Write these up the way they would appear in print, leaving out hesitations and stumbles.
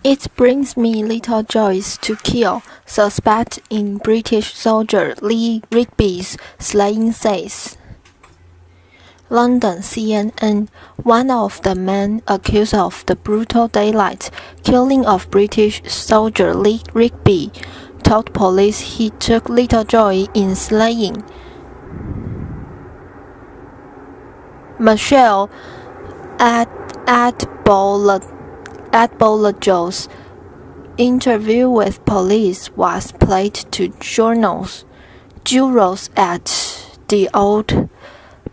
It brings me little joy to kill, suspect in British soldier Lee Rigby's slaying says. London CNN. One of the men accused of the brutal daylight killing of British soldier Lee Rigby told police he took little joy in slaying. Michelle Adbolajo's interview with police was played to jurors at the Old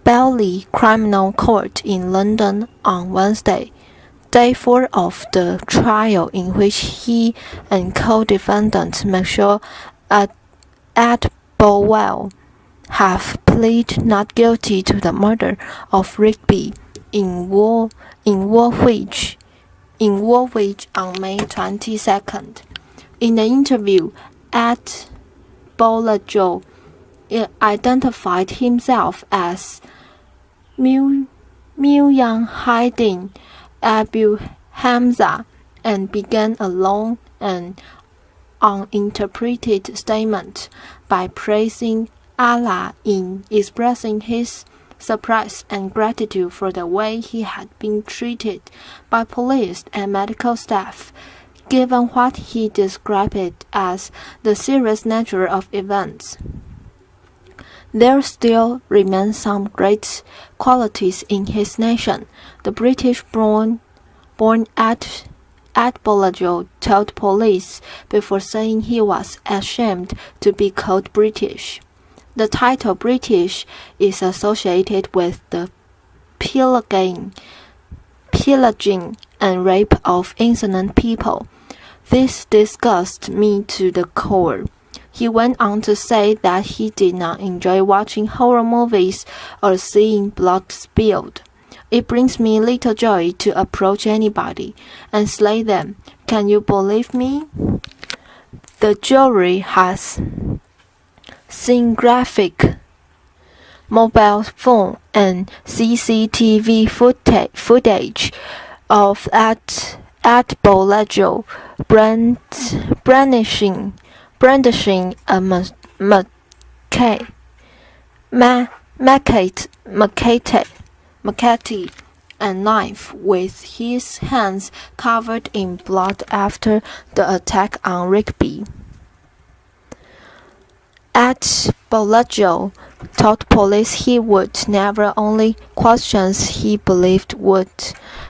Bailey Criminal Court in London on Wednesday, day 4 of the trial in which he and co-defendant Michelle Adbowell have pleaded not guilty to the murder of Rigby in Woolwich on May 22nd. In the interview, Adbolajo identified himself as Mujahideen Abu Hamza and began a long and uninterpreted statement by praising Allah in expressing his surprise and gratitude for the way he had been treated by police and medical staff, given what he described as the serious nature of events. There still remain some great qualities in his nation, the British-born Adbolajo told police before saying he was ashamed to be called British. The title British is associated with the pillaging and rape of innocent people. This disgusted me to the core. He went on to say that he did not enjoy watching horror movies or seeing blood spilled. It brings me little joy to approach anybody and slay them. Can you believe me? The jury has seen graphic mobile phone and CCTV footage of Adbolajo brandishing a machete and knife with his hands covered in blood after the attack on Rigby. Adbolajo told police he would never only questions he believed would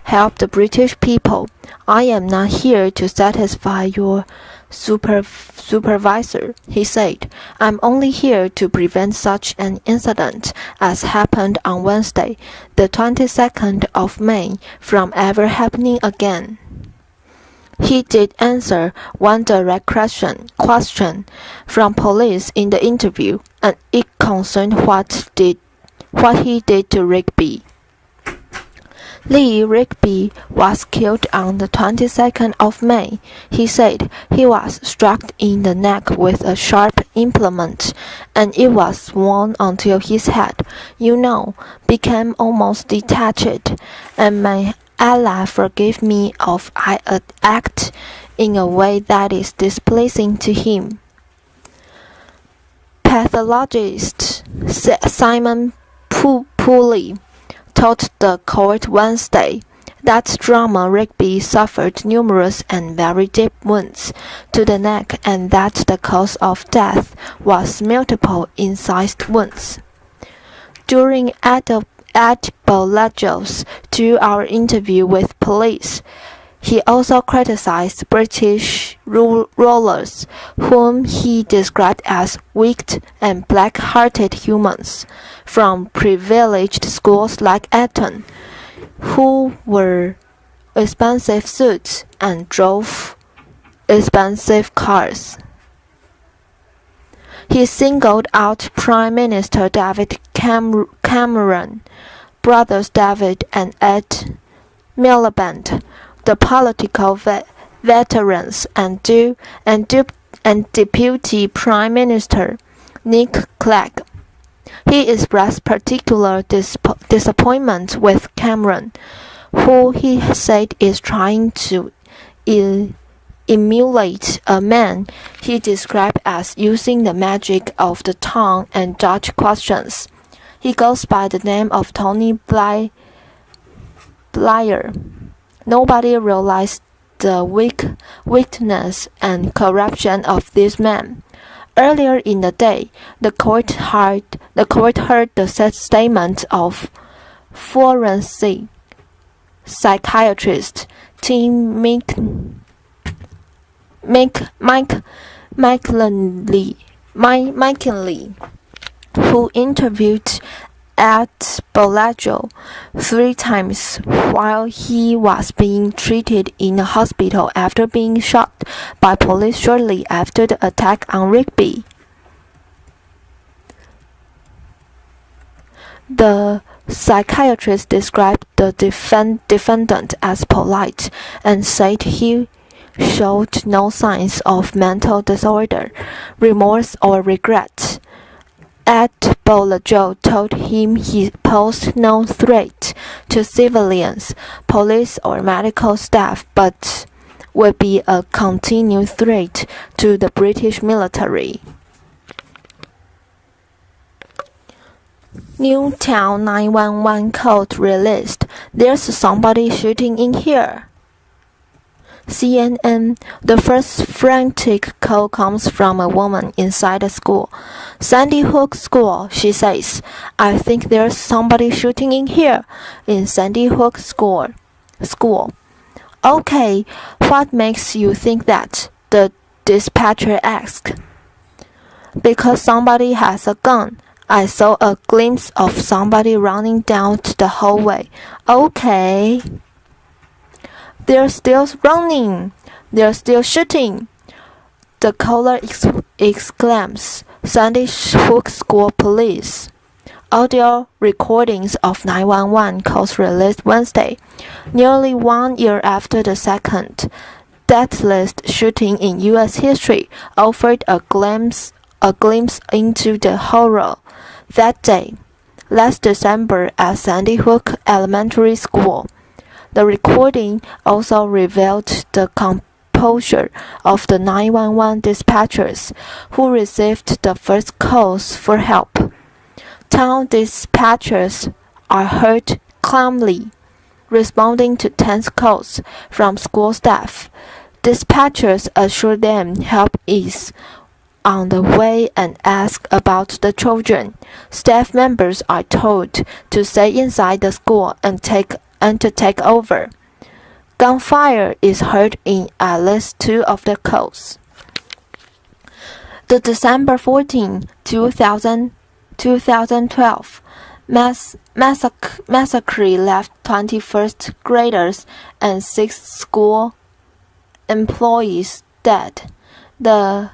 help the British people. I am not here to satisfy your supervisor, he said. I'm only here to prevent such an incident as happened on Wednesday, the 22nd of May, from ever happening again. He did answer one direct question from police in the interview, and it concerned what he did to Rigby. Lee Rigby was killed on the 22nd of May. He said he was struck in the neck with a sharp implement, and it was worn until his head, became almost detached, and may Allah forgive me if I act in a way that is displeasing to him. Pathologist Simon Pooley told the court Wednesday that drama Rigby suffered numerous and very deep wounds to the neck and that the cause of death was multiple incised wounds. During Adbolajo's 2-hour interview with police, he also criticized British rulers, whom he described as weak and black-hearted humans from privileged schools like Eton, who wore expensive suits and drove expensive cars. He singled out Prime Minister David Cameron, brothers David and Ed Miliband, the political veterans, and Deputy Prime Minister Nick Clegg. He expressed particular disappointment with Cameron, who he said is trying to emulate a man he described as using the magic of the tongue and dodge questions. He goes by the name of Tony Blair. Nobody realized the weakness and corruption of this man. Earlier in the day, the court heard the statement of forensic psychiatrist Tim McKinley, who interviewed at Bellagio 3 times while he was being treated in a hospital after being shot by police shortly after the attack on Rigby. The psychiatrist described the defendant as polite and said he showed no signs of mental disorder, remorse, or regret. At Bellagio told him he posed no threat to civilians, police, or medical staff, but would be a continued threat to the British military. Newtown 911 code released. There's somebody shooting in here. CNN, the first frantic call comes from a woman inside a school. Sandy Hook School, she says. I think there's somebody shooting in here. In Sandy Hook School. Okay, what makes you think that? The dispatcher asked. Because somebody has a gun. I saw a glimpse of somebody running down the hallway. Okay. They're still running. They're still shooting. The caller exclaims. Sandy Hook School Police. Audio recordings of 911 calls released Wednesday, nearly 1 year after the second deadliest shooting in U.S. history, offered a glimpse into the horror that day, last December at Sandy Hook Elementary School. The recording also revealed the composure of the 911 dispatchers who received the first calls for help. Town dispatchers are heard calmly responding to tense calls from school staff. Dispatchers assure them help is on the way and ask about the children. Staff members are told to stay inside the school and to take over. Gunfire is heard in at least 2 of the calls. The December 14, 2012 massacre left 21st graders and 6 school employees dead. The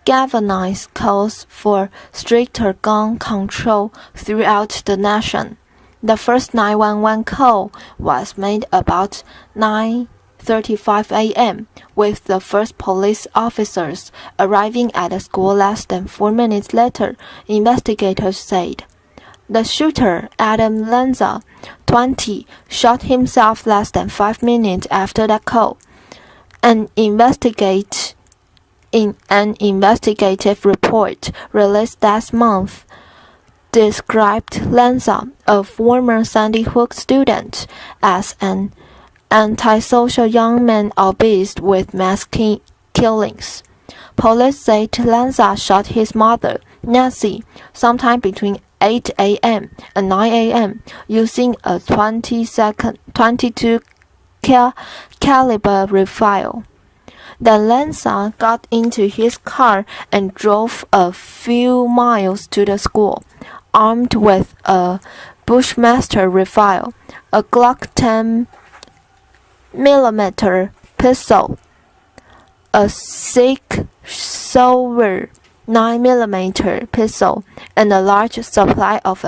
galvanized calls for stricter gun control throughout the nation. The first 911 call was made about 9:35 a.m., with the first police officers arriving at the school less than 4 minutes later, investigators said. The shooter, Adam Lanza, 20, shot himself less than 5 minutes after that call. In an investigative report released last month, described Lanza, a former Sandy Hook student, as an antisocial young man obsessed with mass killings. Police said Lanza shot his mother, Nancy, sometime between 8 a.m. and 9 a.m. using a 22 caliber rifle. Then Lanza got into his car and drove a few miles to the school, armed with a Bushmaster rifle, a Glock 10mm pistol, a Sig Sauer 9mm pistol, and a large supply of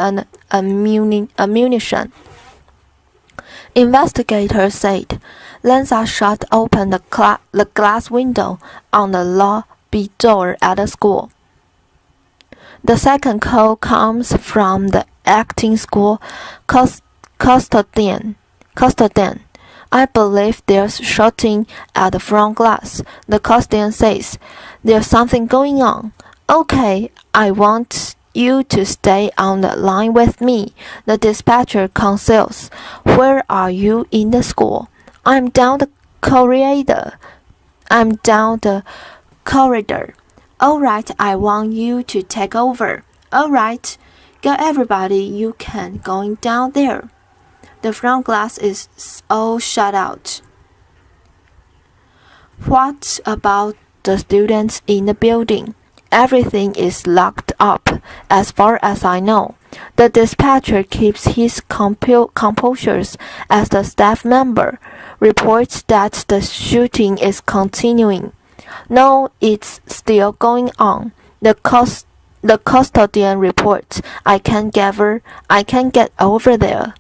ammunition. Investigators said Lanza shot open the glass window on the lobby door at the school. The second call comes from the acting school custodian, I believe there's shooting at the front glass, the custodian says. There's something going on. Okay, I want you to stay on the line with me, the dispatcher conceals. Where are you in the school? I'm down the corridor. All right, I want you to take over. All right, go everybody, you can going down there. The front glass is all shut out. What about the students in the building? Everything is locked up, as far as I know. The dispatcher keeps his composure as the staff member reports that the shooting is continuing. No, it's still going on. The custodian reports. I can't get over there.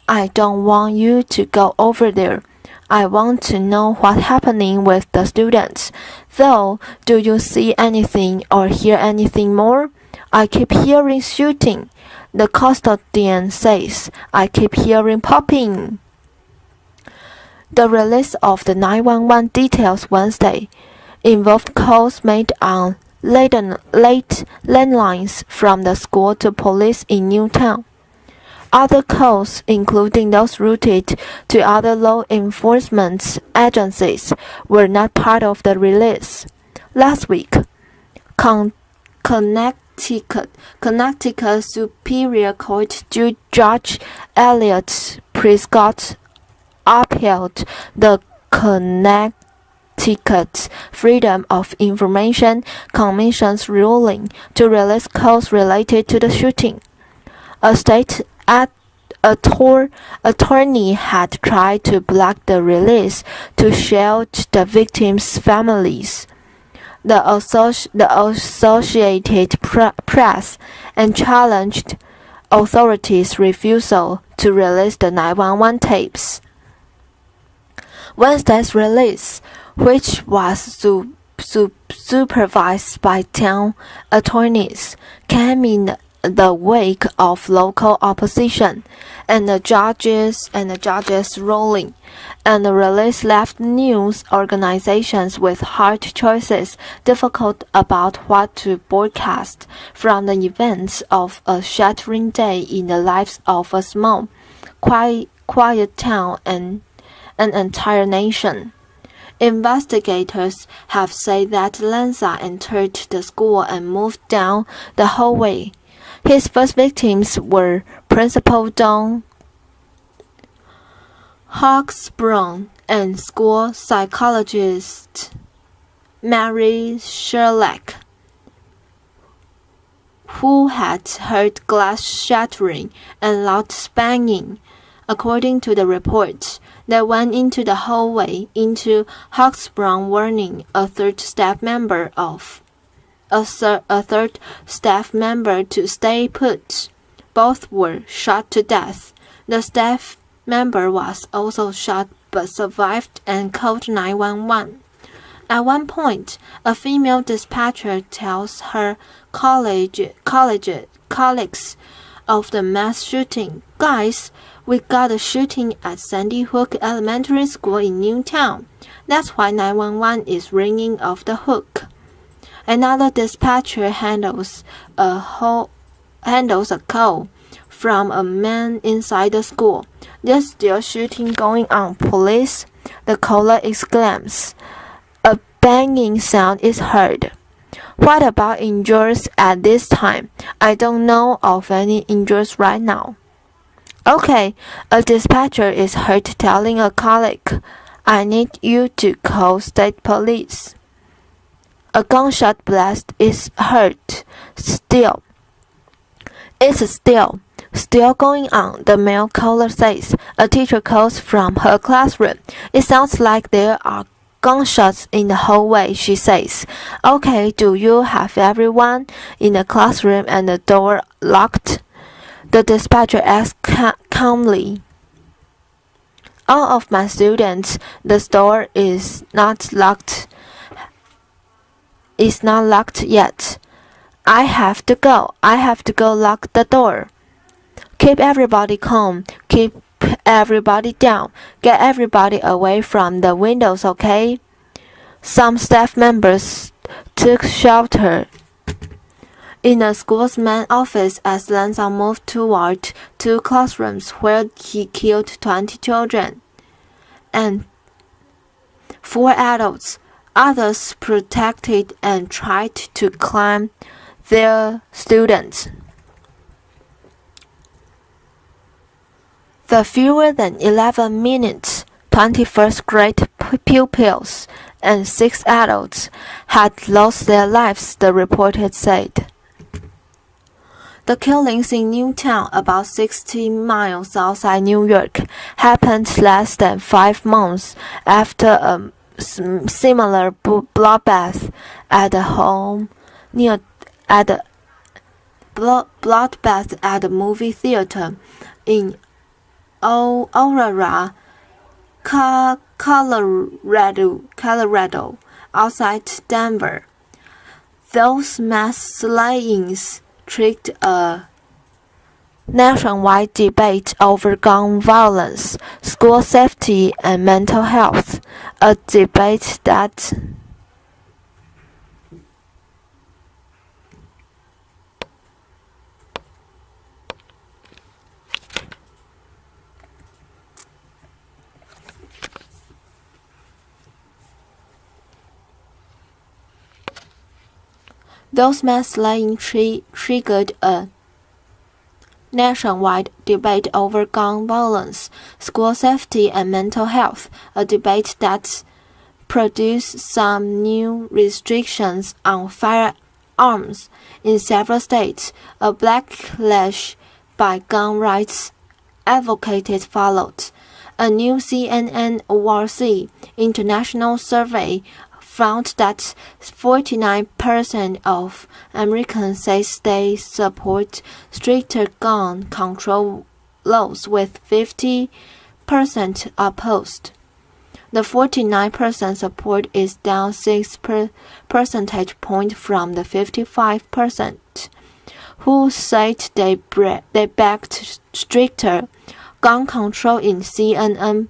I don't want you to go over there. I want to know what's happening with the students. Though, do you see anything or hear anything more? I keep hearing shooting. The custodian says. I keep hearing popping. The release of the 911 details Wednesday involved calls made on late landlines from the school to police in Newtown. Other calls, including those routed to other law enforcement agencies, were not part of the release. Last week, Connecticut Superior Court Judge Elliot Prescott upheld the Connecticut Freedom of Information Commission's ruling to release calls related to the shooting. A state attorney had tried to block the release to shield the victims' families. The Associated Press and challenged authorities' refusal to release the 911 tapes. Wednesday's release, which was supervised by town attorneys, came in the wake of local opposition and the judge's ruling, and the release left news organizations with hard choices, difficult about what to broadcast from the events of a shattering day in the lives of a small, quiet town and an entire nation. Investigators have said that Lanza entered the school and moved down the hallway. His first victims were Principal Don Hawksbrown and school psychologist Mary Sherlach, who had heard glass shattering and loud banging. According to the report, they went into the hallway into Hawksbrown, warning a third staff member to stay put. Both were shot to death. The staff member was also shot but survived and called 911. At one point, a female dispatcher tells her colleagues of the mass shooting, "Guys, we got a shooting at Sandy Hook Elementary School in Newtown. That's why 911 is ringing off the hook." Another dispatcher handles a call from a man inside the school. "There's still shooting going on, police," the caller exclaims. A banging sound is heard. "What about injuries at this time?" "I don't know of any injuries right now." "Okay," a dispatcher is heard telling a colleague, "I need you to call state police." A gunshot blast is heard. It's still going on, the male caller says. A teacher calls from her classroom. "It sounds like there are gunshots in the hallway," she says. "Okay, do you have everyone in the classroom and the door locked?" The dispatcher asks calmly. "All of my students, the door is not locked yet. I have to go lock the door." "Keep everybody calm. Keep everybody down. Get everybody away from the windows, okay? Some staff members took shelter in the school's main office as Lanzang moved toward 2 classrooms where he killed 20 children and 4 adults. Others protected and tried to calm their students. The fewer than 11 minutes 21st grade pupils and 6 adults had lost their lives, the reporter said. The killings in Newtown, about 60 miles outside New York, happened less than 5 months after a similar bloodbath at the movie theater in Aurora, Colorado, outside Denver. Those mass slayings triggered a nationwide debate over gun violence, school safety, and mental health, a debate that Those mass slayings triggered a nationwide debate over gun violence, school safety, and mental health, a debate that produced some new restrictions on firearms in several states. A backlash by gun rights advocates followed. A new CNN ORC international survey found that 49% of Americans say they support stricter gun control laws, with 50% opposed. The 49% support is down 6 percentage points from the 55% who said they backed stricter gun control in CNN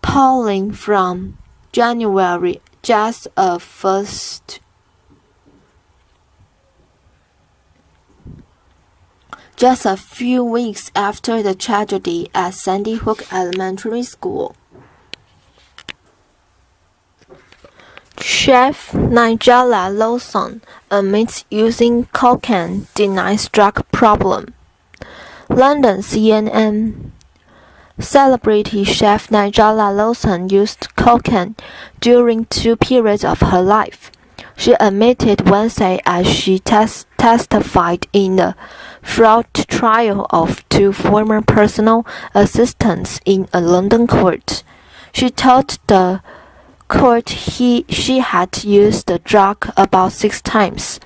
polling from January. Just a few weeks after the tragedy at Sandy Hook Elementary School. Chef Nigella Lawson admits using cocaine, denies drug problem. London, CNN. Celebrity chef Nigella Lawson used cocaine during 2 periods of her life. She admitted Wednesday as she testified in the fraud trial of 2 former personal assistants in a London court. She told the court she had used the drug about 6 times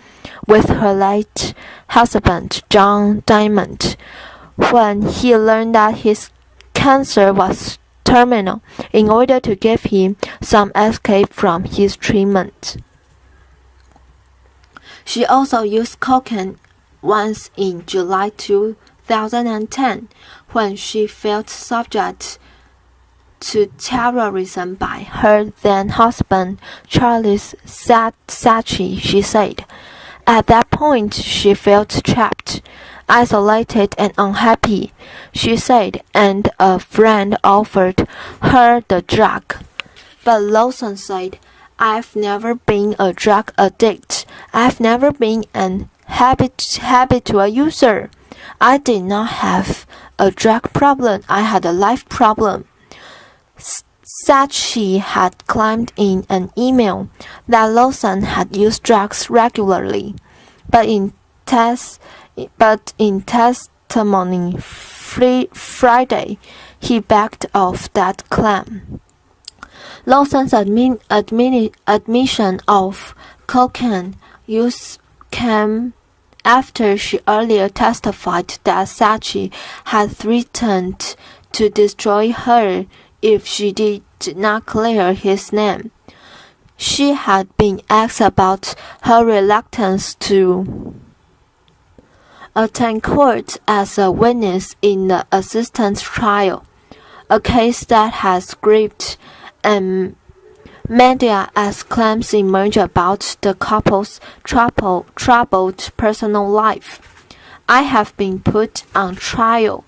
with her late husband John Diamond when he learned that his cancer was terminal, in order to give him some escape from his treatment. She also used cocaine once in July 2010 when she felt subject to terrorism by her then-husband Charles Saatchi, she said. At that point, she felt trapped, isolated and unhappy, she said, and a friend offered her the drug. But Lawson said, I've never been a drug addict. I've never been an habitual user. I did not have a drug problem. I had a life problem. Saatchi had claimed in an email that Lawson had used drugs regularly, but in testimony Friday, he backed off that claim. Lawson's admission of cocaine use came after she earlier testified that Saatchi had threatened to destroy her if she did not clear his name. She had been asked about her reluctance to attend court as a witness in the assistance trial, a case that has gripped and media as claims emerge about the couple's troubled personal life. I have been put on trial.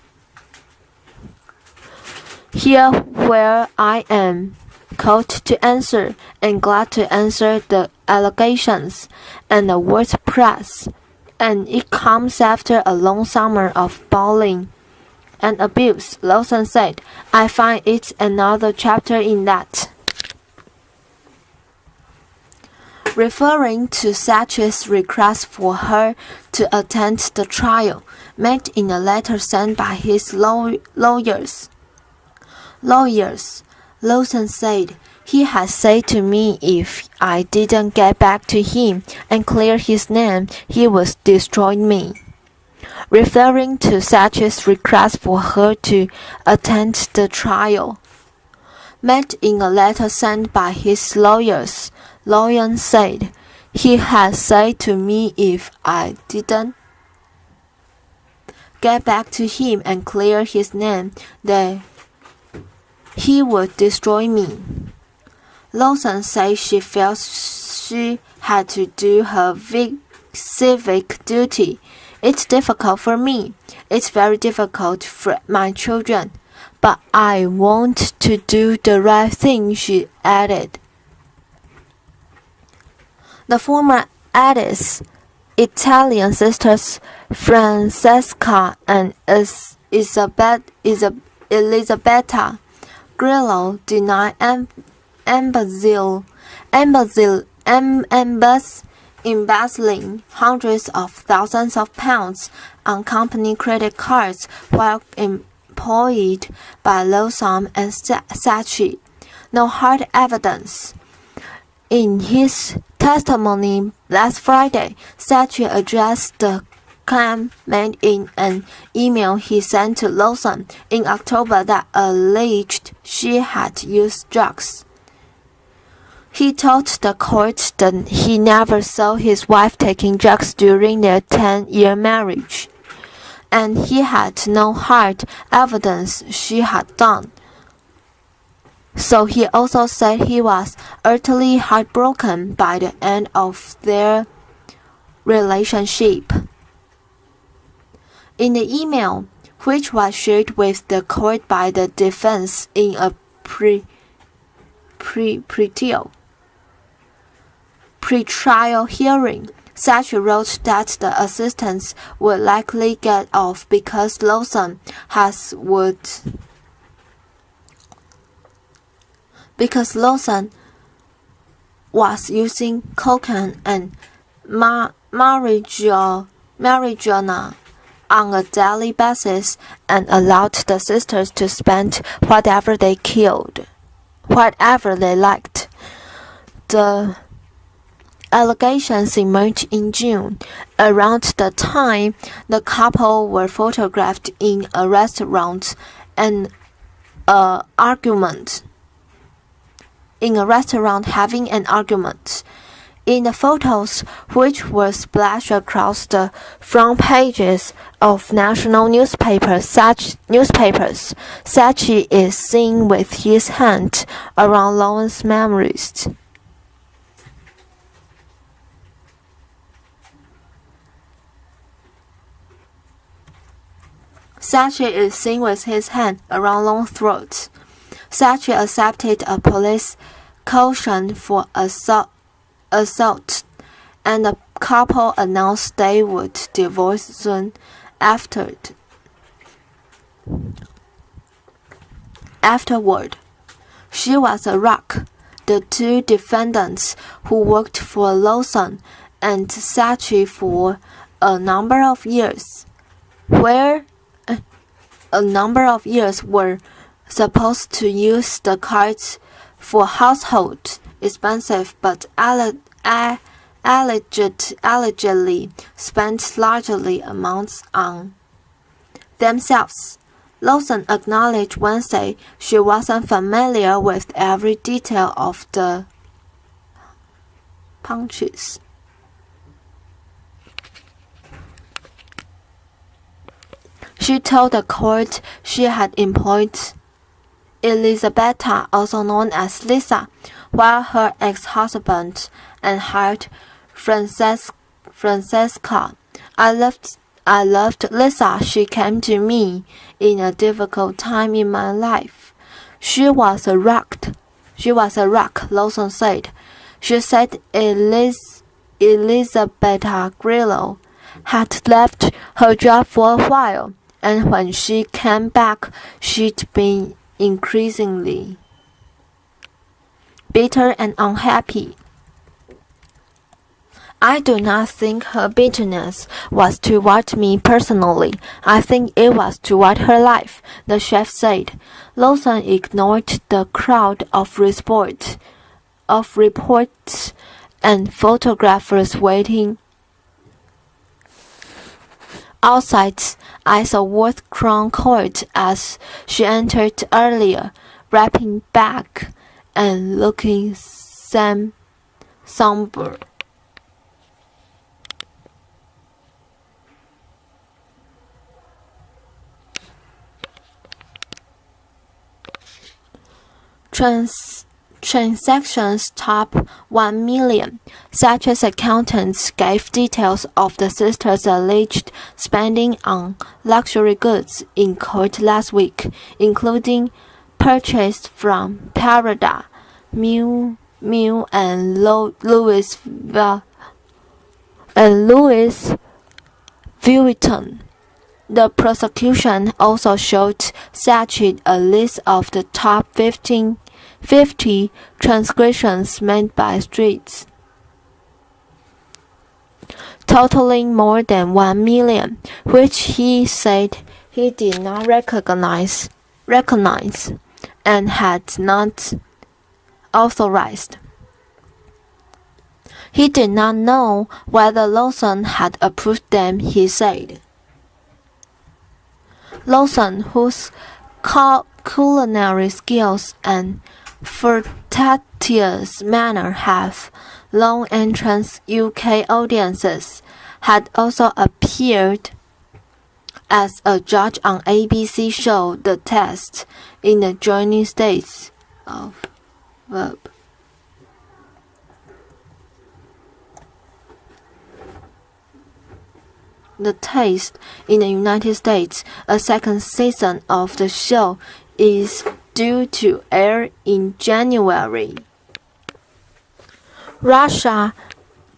Here where I am, called to answer and glad to answer the allegations and the word press, and it comes after a long summer of bullying and abuse, Lawson said. I find it another chapter in that. Referring to Sachi's request for her to attend the trial, made in a letter sent by his lawyers, Lawson said, he had said to me if I didn't get back to him and clear his name, he would destroy me. Referring to Sachi's request for her to attend the trial, made in a letter sent by his lawyers, Lawson said, he had said to me if I didn't get back to him and clear his name, that he would destroy me. Lawson said she felt she had to do her civic duty. It's difficult for me. It's very difficult for my children. But I want to do the right thing, she added. The former Addis Italian sisters Francesca and Elisabetta Grillo deny embezzling hundreds of thousands of pounds on company credit cards while employed by Lawson and Sachi. No hard evidence. In his testimony last Friday, Sachi addressed the claim made in an email he sent to Lawson in October that alleged she had used drugs. He told the court that he never saw his wife taking drugs during their 10-year marriage, and he had no hard evidence she had done. So he also said he was utterly heartbroken by the end of their relationship. In the email, which was shared with the court by the defense in a pre-trial hearing, Sachi wrote that the assistants would likely get off because Lawson was using cocaine and marijuana on a daily basis and allowed the sisters to spend whatever they liked. The allegations emerged in June, around the time the couple were photographed in a restaurant having an argument. In the photos, which were splashed across the front pages of national newspapers, Sachi is seen with his hand around Lawson's memories. Sachi is seen with his hand around Lawson's throat. Sachi accepted a police caution for assault, and the couple announced they would divorce soon afterward. She was a rock. The two defendants who worked for Lawson and Sachi for a number of years were supposed to use the cards for household expenses, but allegedly spent largely amounts on themselves. Lawson acknowledged Wednesday she wasn't familiar with every detail of the punches. She told the court she had employed Elisabetta, also known as Lisa, while her ex-husband and hired Francesca. I loved Lisa. She came to me in a difficult time in my life. She was a rock, Lawson said. She said Elisabetta Grillo had left her job for a while, and when she came back, she'd been increasingly bitter and unhappy. I do not think her bitterness was toward me personally. I think it was toward her life, the chef said. Lawson ignored the crowd of reports and photographers waiting outside Isleworth Crown Court as she entered earlier, wrapping back and looking somber. Transactions top 1 million. Such as accountants gave details of the sisters' alleged spending on luxury goods in court last week, including purchased from Prada, Miu Miu, and Louis Vuitton. The prosecution also showed Sachet a list of the top 50 transgressions made by Streets, totaling more than 1 million, which he said he did not recognize and had not authorized. He did not know whether Lawson had approved them, he said. Lawson, whose culinary skills and flirtatious manner have long entranced UK audiences, had also appeared as a judge on ABC show The Test in the Joining States of Verb. The Taste in the United States. A second season of the show is due to air in January. Russia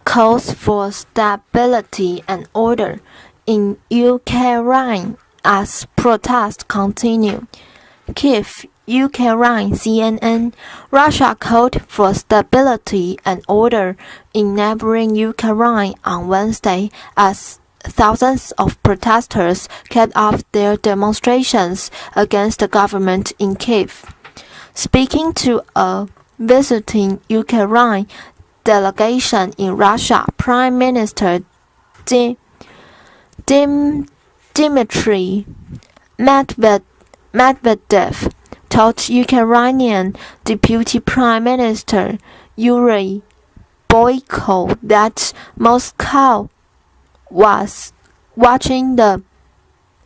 calls for stability and order in Ukraine as protests continue. Kiev, Ukraine, CNN. Russia called for stability and order in neighboring Ukraine on Wednesday as thousands of protesters kept up their demonstrations against the government in Kiev. Speaking to a visiting Ukraine delegation in Russia, Prime Minister Dmitry Medvedev told Ukrainian Deputy Prime Minister Yuri Boyko that Moscow was watching the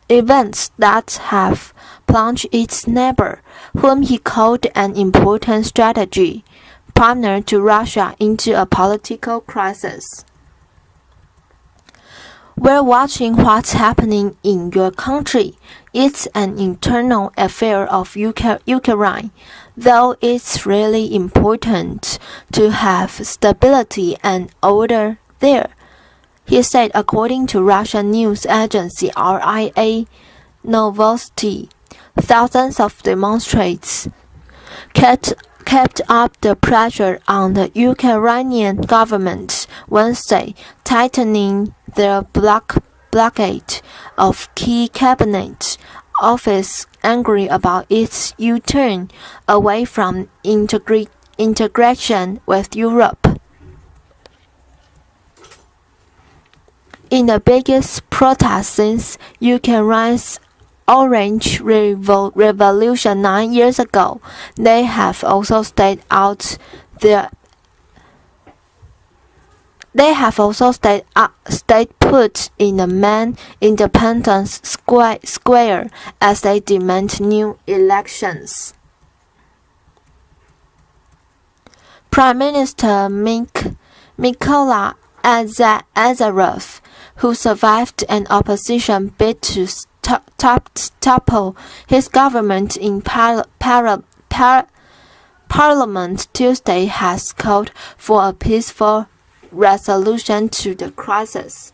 events that have plunged its neighbor, whom he called an important strategy partner to Russia, into a political crisis. We're watching what's happening in your country. It's an internal affair of Ukraine, though it's really important to have stability and order there, he said, according to Russian news agency RIA Novosti. Thousands of demonstrators kept up the pressure on the Ukrainian government Wednesday, tightening their blockade of key cabinet office, angry about its U-turn away from integration with Europe. In the biggest protest since Ukraine's Orange Revolution 9 years ago, they have also stayed out They have also stayed put in the main Independence Square as they demand new elections. Prime Minister Mykola Azarov, who survived an opposition bid to topple his government in Parliament Tuesday, has called for a peaceful resolution to the crisis.